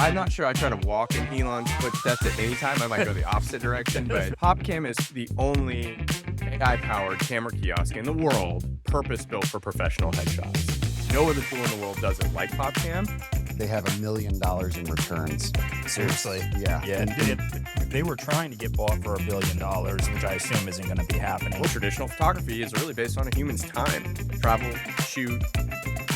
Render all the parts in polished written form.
I'm not sure I try to walk in Elon's footsteps at any time. I might go the opposite direction, but PopCam is the only AI-powered camera kiosk in the world purpose-built for professional headshots. No other tool in the world does it like PopCam. They have $1 million in returns. Seriously. Yeah. Yeah. They were trying to get bought for $1 billion, which I assume isn't going to be happening. Well, traditional photography is really based on a human's time. Travel, shoot,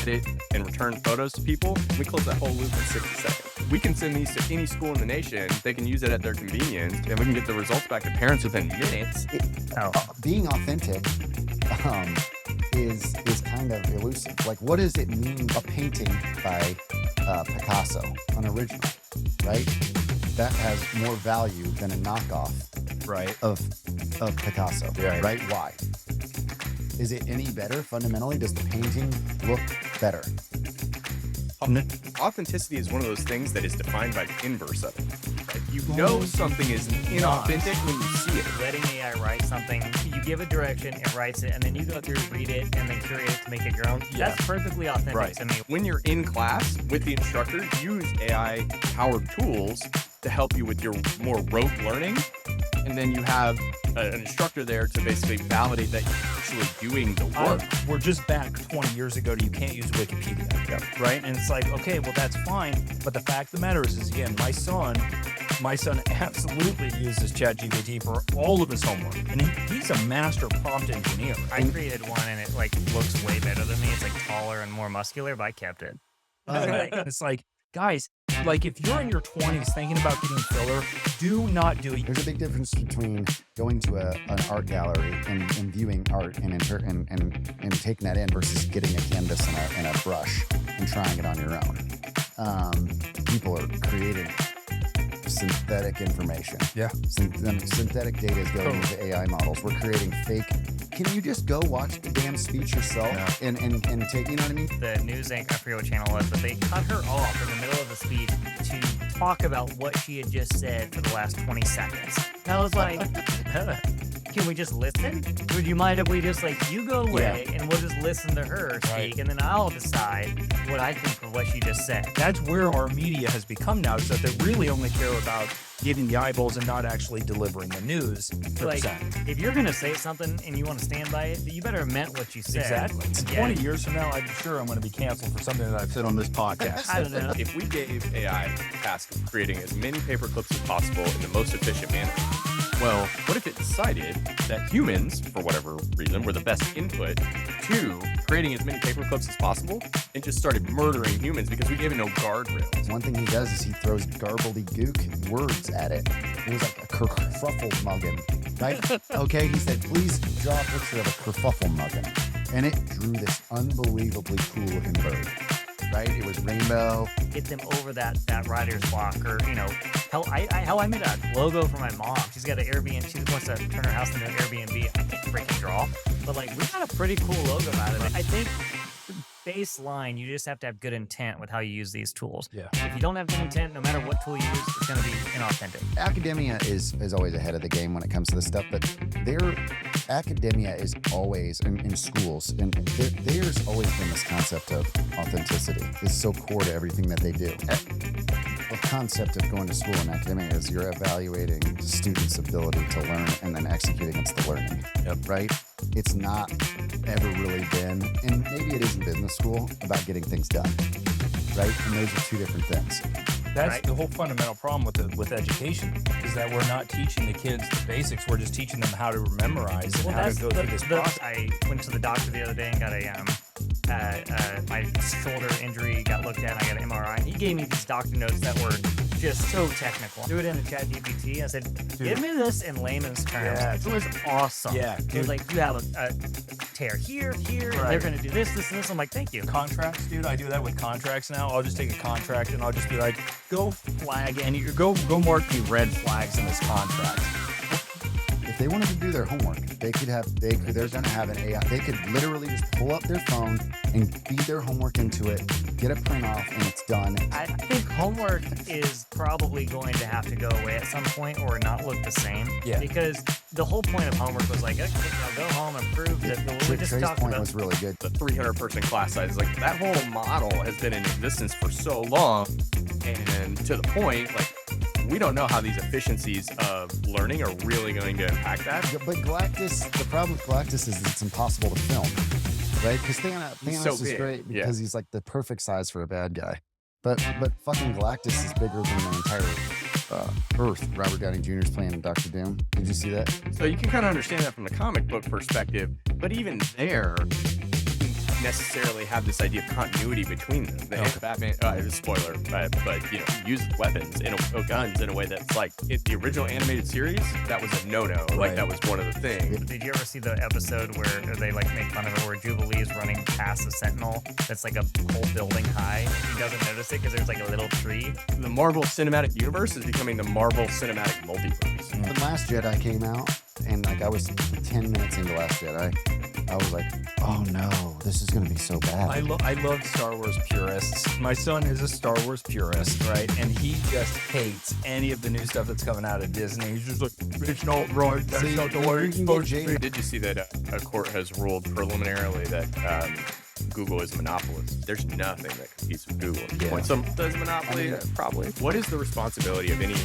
edit, and return photos to people. We close that whole loop in 60 seconds. We can send these to any school in the nation. They can use it at their convenience, and we can get the results back to parents within minutes. Being authentic is kind of elusive. Like, what does it mean, a painting by Picasso, an original, right? That has more value than a knockoff, Right. of Picasso, Right. right? Why? Is it any better fundamentally? Does the painting look better? Authenticity is one of those things that is defined by the inverse of it. Right? You know something is inauthentic when you see it. Letting AI write something, you give it direction, it writes it, and then you go through, read it, and then curate it to make it your own. Yeah. That's perfectly authentic Right. to me. When you're in class with the instructor, use AI-powered tools to help you with your more rote learning. And then you have an instructor there to basically validate that you're actually doing the work. We're just back 20 years ago to you can't use Wikipedia, right? And it's like, okay, well, that's fine. But the fact of the matter is again, my son absolutely uses ChatGPT for all of his homework. And he's a master prompt engineer. I created one, and it looks way better than me. It's taller and more muscular, but I kept it. It's like, guys, if you're in your 20s thinking about getting filler, do not do it. There's a big difference between going to an art gallery and viewing art and taking that in versus getting a canvas and a brush and trying it on your own. People are creating synthetic information. Yeah. Synthetic data is going into AI models. We're creating fake. Can you just go watch the damn speech yourself and take, you know what I mean? The news anchor, I forget what channel it was, but they cut her off in the middle of the speech to talk about what she had just said for the last 20 seconds. And I was like, can we just listen? Would you mind if we just you go away and we'll just listen to her speak, and then I'll decide what I think of what she just said. That's where our media has become now, so that they really only care about getting the eyeballs and not actually delivering the news. If you're going to say something and you want to stand by it, you better have meant what you said. Exactly. Yeah. 20 years from now, I'm sure I'm going to be canceled for something that I've said on this podcast. I don't know. If we gave AI the task of creating as many paper clips as possible in the most efficient manner, well, what if it decided that humans, for whatever reason, were the best input to creating as many paper clips as possible and just started murdering humans because we gave it no guardrails? One thing he does is he throws garbledy-gook words at it. It was like a kerfuffle-muggin, right? Okay, he said, please draw a picture of a kerfuffle-muggin. And it drew this unbelievably cool-looking bird, right? It was rainbow. Get them over that writer's block, or hell, I made a logo for my mom. She's got an Airbnb. She wants to turn her house into an Airbnb. I can't freaking draw, but we got a pretty cool logo out of it. I think baseline, you just have to have good intent with how you use these tools. Yeah. If you don't have good intent, no matter what tool you use, it's going to be inauthentic. Academia is always ahead of the game when it comes to this stuff, but academia is always in schools, and there's always been this concept of authenticity. It's so core to everything that they do. The concept of going to school in academia is you're evaluating the student's ability to learn and then execute against the learning. Right? It's not ever really been, and maybe it is in business school, about getting things done. Right? And those are two different things. That's the whole fundamental problem with education, is that we're not teaching the kids the basics. We're just teaching them how to memorize and how to go through this process. I went to the doctor the other day and got my shoulder injury got looked at, and I got an MRI. And he gave me these doctor notes that were just so technical. Threw it into ChatGPT. I said, give me this in layman's terms. Yeah. It was awesome. Yeah, It was you have a tear here, and they're going to do this, and this. I'm like, thank you. Contracts, dude. I do that with contracts now. I'll just take a contract and I'll just be like, go flag any, go mark the red flags in this contract. If they wanted to do their homework, they're going to have an AI. They could literally just pull up their phone and feed their homework into it, get a print off, and it's done. I think homework is probably going to have to go away at some point or not look the same. Yeah. Because the whole point of homework was okay, now go home and prove that what we just Trey's talked point about. was really good. The 300-person class size, that whole model has been in existence for so long. And to the point, like, we don't know how these efficiencies of learning are really going to impact that. But Galactus, the problem with Galactus is it's impossible to film, right? Because Thanos so is big, great yeah. because he's like the perfect size for a bad guy. But fucking Galactus is bigger than the entire Earth. Robert Downey Jr. is playing Doctor Doom. Did you see that? So you can kind of understand that from the comic book perspective, but even there, you don't necessarily have this idea of continuity between them. The Batman, spoiler, but you know, uses weapons guns in a way that's like the original animated series. That was a no-no. Like that was one of the things. Did you ever see the episode where they like make fun of it, where Jubilee is running past a Sentinel that's like a whole building high? He doesn't notice it because there's like a little tree. The Marvel Cinematic Universe is becoming the Marvel Cinematic Multiverse. When Last Jedi came out, and like I was 10 minutes into Last Jedi, I was like, oh no, this is gonna be so bad. I love Star Wars purists. My son is a Star Wars purist, right? And he just hates any of the new stuff that's coming out of Disney. He's just like, it's not right. That's not the way it's supposed to be. Did you see that a court has ruled preliminarily that Google is a monopolist? There's nothing that competes with Google. Yeah. When some does monopoly, probably. What is the responsibility of any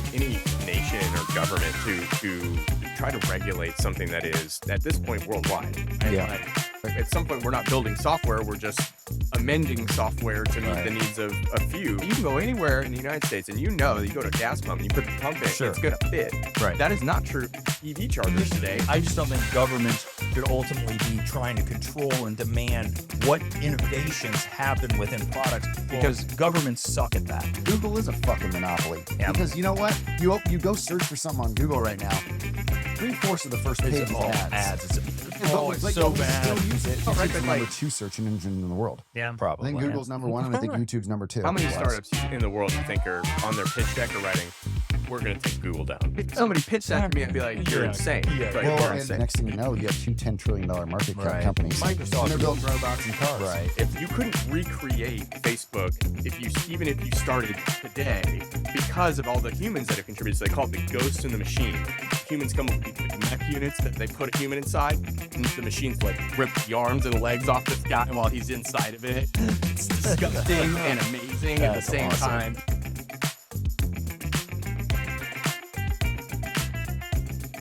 nation or government to try to regulate something that is at this point worldwide? And Yeah. like, at some point, we're not building software; we're just amending software to meet the needs of a few. You can go anywhere in the United States, and you know that you go to a gas pump and you put the pump in, Sure. it's going to fit. Right. That is not true EV chargers today. I just don't think governments should ultimately be trying to control and demand what innovations happen within products, because governments suck at that. Google is a fucking monopoly. Yeah. Because you know what? You go search for something on Google right now. 3/4 of the first page is all ads. It's But so we bad. still use it. Oh, right, It's but the like- number 2 search engine in the world. Yeah. I Probably. think Google's number 1, and I think YouTube's number 2. How many Plus. startups in the world do you think are on their pitch deck or writing, we're going to take Google down? Somebody pitch that to me and be like, you're Yeah. insane. Yeah. Like, Well, you're and insane. next thing you know, you have 2 $10 trillion market cap Right. companies. Microsoft. And they're building robots and cars. Right. If you couldn't recreate Facebook, even if you started today, because of all the humans that have contributed, so they call it the ghost in the machine. Humans come up with these mech units that they put a human inside, and the machines like rip the arms and the legs off this guy while he's inside of it. It's disgusting and amazing at the That's same awesome. time.